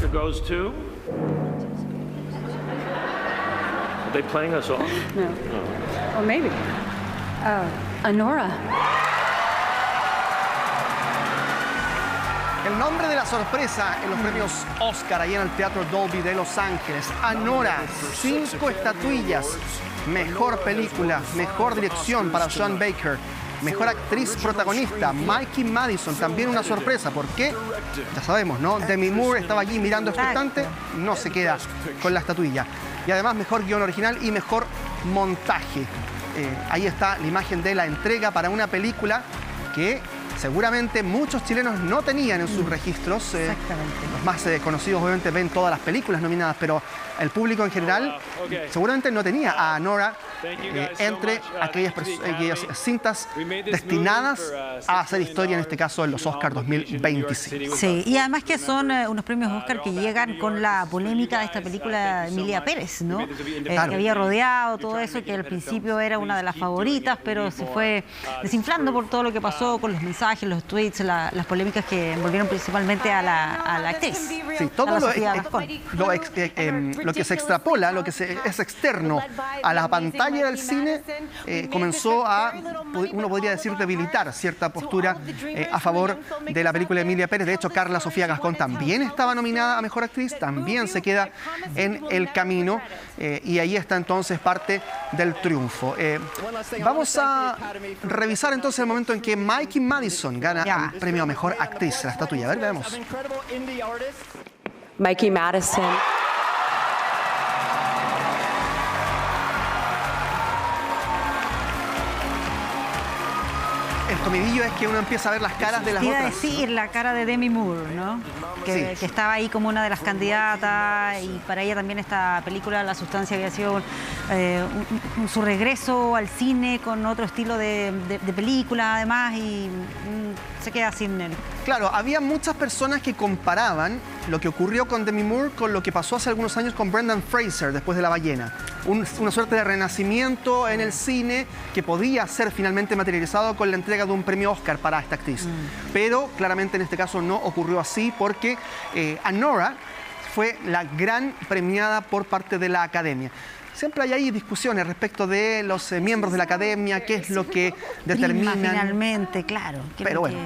Oscar goes to... Are they playing us off? No. Or maybe. Anora. El nombre de la sorpresa en los premios Oscar ahí en el Teatro Dolby de Los Ángeles. Anora, 5 estatuillas. Mejor película, mejor dirección para Sean Baker. Mejor actriz protagonista, Mikey Madison, también una sorpresa. ¿Por qué? Ya sabemos, ¿no? Demi Moore estaba allí mirando expectante, no se queda con la estatuilla. Y además, mejor guión original y mejor montaje. Ahí está la imagen de la entrega para una película que seguramente muchos chilenos no tenían en sus registros. Exactamente. Los más conocidos obviamente ven todas las películas nominadas, pero el público en general seguramente no tenía a Anora entre aquellas cintas destinadas a hacer historia, en este caso en los Oscars 2025. Sí, y además que son unos premios Oscar que llegan con la polémica de esta película de Emilia Pérez, ¿no? Que había rodeado todo eso, que al principio era una de las favoritas, pero se fue desinflando por todo lo que pasó con los mensajes, los tweets, las polémicas que envolvieron principalmente a la actriz. Sí, todo lo que se extrapola, lo que es externo a la pantalla del cine, comenzó a, uno podría decir, debilitar cierta postura a favor de la película de Emilia Pérez. De hecho, Carla Sofía Gascón también estaba nominada a Mejor Actriz, también se queda en el camino, y ahí está entonces parte del triunfo. Vamos a revisar entonces el momento en que Mikey Madison gana el premio a Mejor Actriz, la estatuilla. A ver, veamos. Mikey Madison. El comidillo es que uno empieza a ver las caras de las otras. Decir, la cara de Demi Moore, ¿no? Que estaba ahí como una de las candidatas, y para ella también esta película, La Sustancia, había sido su regreso al cine con otro estilo de película además, y se queda sin él. Claro, había muchas personas que comparaban lo que ocurrió con Demi Moore con lo que pasó hace algunos años con Brendan Fraser después de La Ballena. Una suerte de renacimiento en el cine que podía ser finalmente materializado con la entrega de un premio Oscar para esta actriz. Pero claramente en este caso no ocurrió así, porque Anora fue la gran premiada por parte de la Academia. Siempre hay ahí discusiones respecto de los miembros de la Academia, qué es lo que determinan. Finalmente, claro. Pero bueno,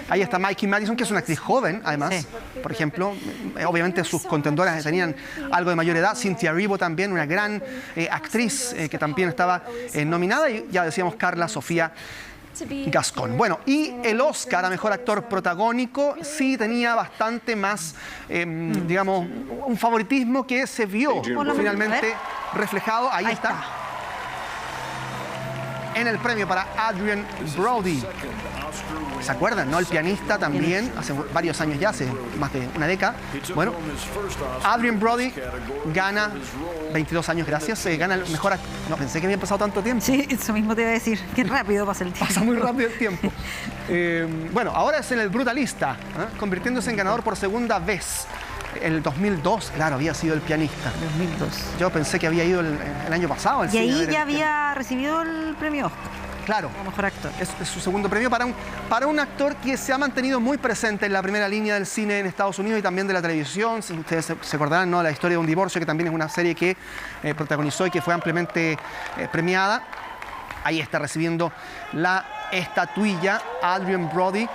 ahí está Mikey Madison, que es una actriz joven, además. Por ejemplo, obviamente sus contendoras tenían algo de mayor edad. Cynthia Erivo también, una gran actriz que también estaba nominada. Y ya decíamos, Carla Sofía Gascón. Bueno, y el Oscar a Mejor Actor Protagónico sí tenía bastante más, digamos, un favoritismo que se vio finalmente reflejado. Ahí está. En el premio para Adrien Brody. ¿Se acuerdan, no? El pianista también, hace varios años ya, hace más de una década. Bueno, Adrien Brody gana, 22 años, gracias, gana el mejor actor. No, pensé que había pasado tanto tiempo. Sí, eso mismo te iba a decir. Qué rápido pasa el tiempo. Pasa muy rápido el tiempo. Bueno, ahora es en El Brutalista, convirtiéndose en ganador por segunda vez. El 2002, claro, había sido el pianista. 2002. Yo pensé que había ido el año pasado. Y ahí ya había recibido el premio Oscar. Claro, como mejor actor. Es su segundo premio para un actor que se ha mantenido muy presente en la primera línea del cine en Estados Unidos y también de la televisión. Si ustedes se acordarán, ¿no? La historia de un divorcio, que también es una serie que protagonizó y que fue ampliamente premiada. Ahí está recibiendo la estatuilla Adrien Brody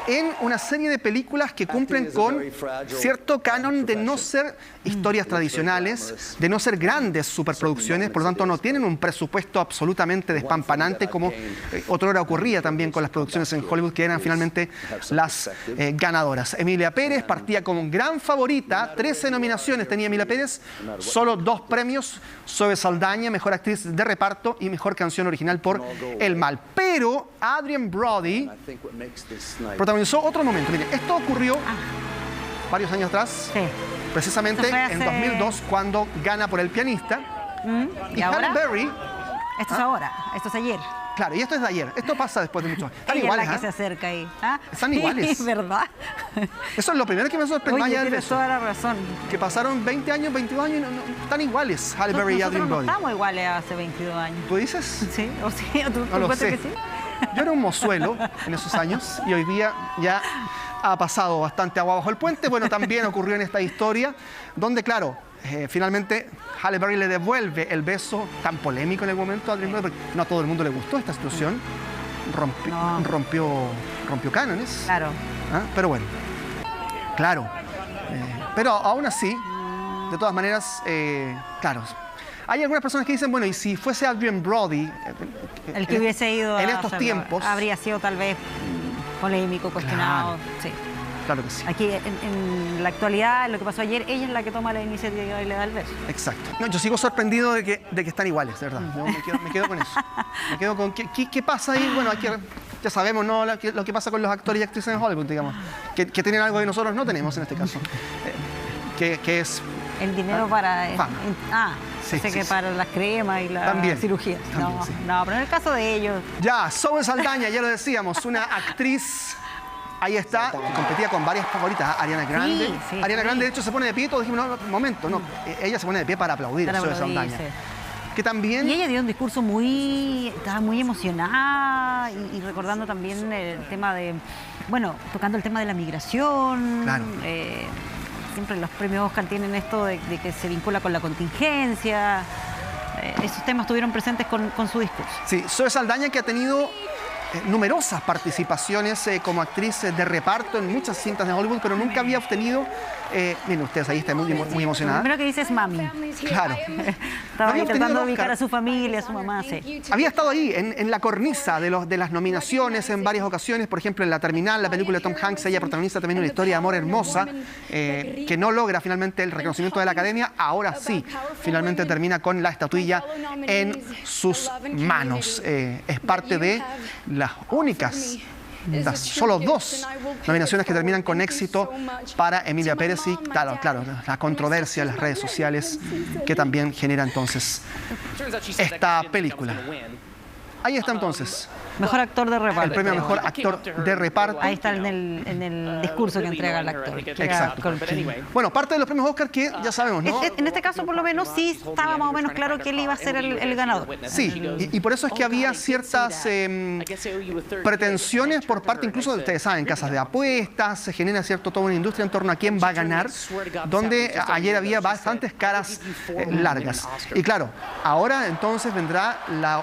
en una serie de películas que cumplen con cierto canon de no ser historias tradicionales, de no ser grandes superproducciones, por lo tanto no tienen un presupuesto absolutamente despampanante como otrora ocurría también con las producciones en Hollywood, que eran finalmente las ganadoras. Emilia Pérez partía como gran favorita, 13 nominaciones tenía Emilia Pérez, solo 2 premios, Zoe Saldaña, mejor actriz de reparto y mejor canción original por El Mal. Pero Adrien Brody protagonizó otro momento. Mire, esto ocurrió varios años atrás, precisamente en 2002, cuando gana por El Pianista. ¿Y ahora? Halle Berry. Esto es ahora, esto es ayer. Claro, y esto es de ayer. Esto pasa después de muchos años. Están Ella iguales, es la que se acerca ahí. Están iguales. Sí, ¿verdad? Eso es lo primero que me sorprendió. Oye, tienes toda la razón. Que pasaron 20 años, 22 años y están iguales, Halle Berry y Adrien Brody. No estamos iguales hace 22 años. ¿Tú dices? Sí, o sí, ¿tú no lo sé. Que sí? Yo era un mozuelo en esos años y hoy día ya ha pasado bastante agua bajo el puente. Bueno, también ocurrió en esta historia, donde, claro, finalmente Halle Berry le devuelve el beso tan polémico en el momento a Adrien Brody, porque no a todo el mundo le gustó esta situación. Rompió cánones. Claro. ¿Ah? Pero bueno, claro. Pero aún así, de todas maneras, claro. Hay algunas personas que dicen, bueno, y si fuese Adrien Brody, el que hubiese ido en a estos hacerlo, tiempos, habría sido tal vez polémico, cuestionado. Claro. Sí. Claro que sí. Aquí en la actualidad, lo que pasó ayer, ella es la que toma la iniciativa y le da el beso. Exacto. No, yo sigo sorprendido de que están iguales, de verdad. Yo me quedo con eso. Me quedo con qué pasa ahí. Bueno, ya sabemos, ¿no? Lo que pasa con los actores y actrices en Hollywood, digamos. Que tienen algo que nosotros no tenemos en este caso. Que es el dinero para... fama. Sí, que para las cremas y la cirugía. También, sí. No, pero en el caso de ellos... Ya, Zoe Saldaña, ya lo decíamos, una actriz... Ahí está, competía con varias favoritas, Ariana Grande. Sí, Ariana Grande, de hecho, se pone de pie, todos dijimos, no, un momento, no. Ella se pone de pie para aplaudir a Zoe Saldaña. Que también... Y ella dio un discurso estaba muy emocionada y recordando también el tema de, bueno, tocando el tema de la migración. Claro. Siempre los premios Oscar tienen esto de que se vincula con la contingencia. Esos temas estuvieron presentes con su discurso. Sí, Zoe Saldaña, que ha tenido numerosas participaciones como actriz de reparto en muchas cintas de Hollywood, pero nunca había obtenido... miren ustedes, ahí está muy emocionada. Lo primero que dice es mami. Claro. Estaba ahí tratando de ubicar a su familia, a su mamá, sí. Había estado ahí, en la cornisa de las nominaciones en varias ocasiones. Por ejemplo, en La Terminal, la película de Tom Hanks, ella protagoniza también una historia de amor hermosa que no logra finalmente el reconocimiento de la Academia. Ahora sí, finalmente termina con la estatuilla en sus manos. Es parte de las únicas, solo 2 nominaciones que terminan con éxito para Emilia Pérez y, claro, la controversia en las redes sociales que también genera entonces esta película. Ahí está entonces. Mejor actor de reparto. El premio a mejor actor de reparto. Ahí está en el discurso que entrega el actor. Exacto. Bueno, parte de los premios Oscar que ya sabemos, ¿no? En este caso, por lo menos, sí estaba más o menos claro que él iba a ser el ganador. Sí, y por eso es que había ciertas pretensiones por parte incluso de, ustedes saben, casas de apuestas, se genera toda una industria en torno a quién va a ganar, donde ayer había bastantes caras largas. Y claro, ahora entonces vendrá la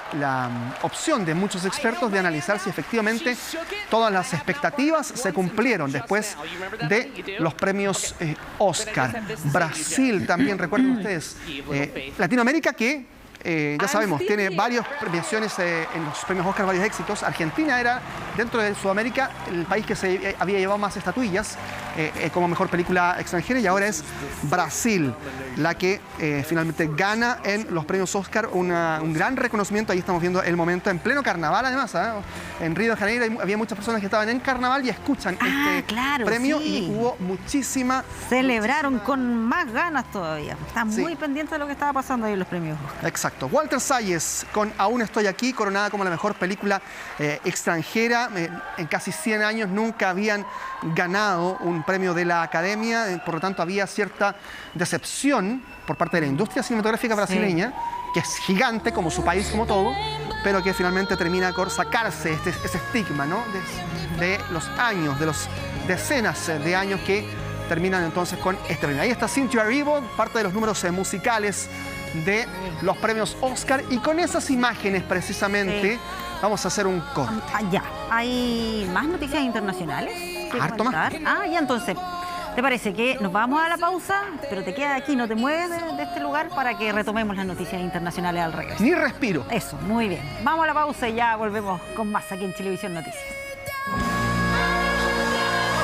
opción de muchos expertos de analizar si efectivamente todas las expectativas se cumplieron después de los premios Oscar. Brasil también, recuerden ustedes, Latinoamérica que ya sabemos, tiene varias premiaciones en los premios Oscar, varios éxitos. Argentina era, dentro de Sudamérica, el país que se había llevado más estatuillas como mejor película extranjera, y ahora es Brasil la que finalmente gana en los premios Oscar un gran reconocimiento. Ahí estamos viendo el momento en pleno carnaval, además, en Río de Janeiro había muchas personas que estaban en carnaval y escuchan este premio, y hubo muchísima... Celebraron con más ganas todavía. Está muy pendiente de lo que estaba pasando ahí en los premios Oscar. Exacto. Walter Salles con Aún estoy aquí, coronada como la mejor película extranjera. En casi 100 años nunca habían ganado un premio de la Academia, por lo tanto había cierta decepción por parte de la industria cinematográfica brasileña, que es gigante como su país, como todo, pero que finalmente termina por sacarse ese estigma, ¿no? de los años, de los decenas de años que terminan entonces con este premio. Ahí está Cynthia Erivo, parte de los números musicales de los premios Oscar, y con esas imágenes precisamente vamos a hacer un corte. Ya, ¿hay más noticias internacionales que harto más. Ya, entonces, ¿te parece que nos vamos a la pausa, pero te quedas aquí, no te mueves de este lugar para que retomemos las noticias internacionales al regreso? Ni respiro. Eso, muy bien. Vamos a la pausa y ya volvemos con más aquí en Chilevisión Noticias.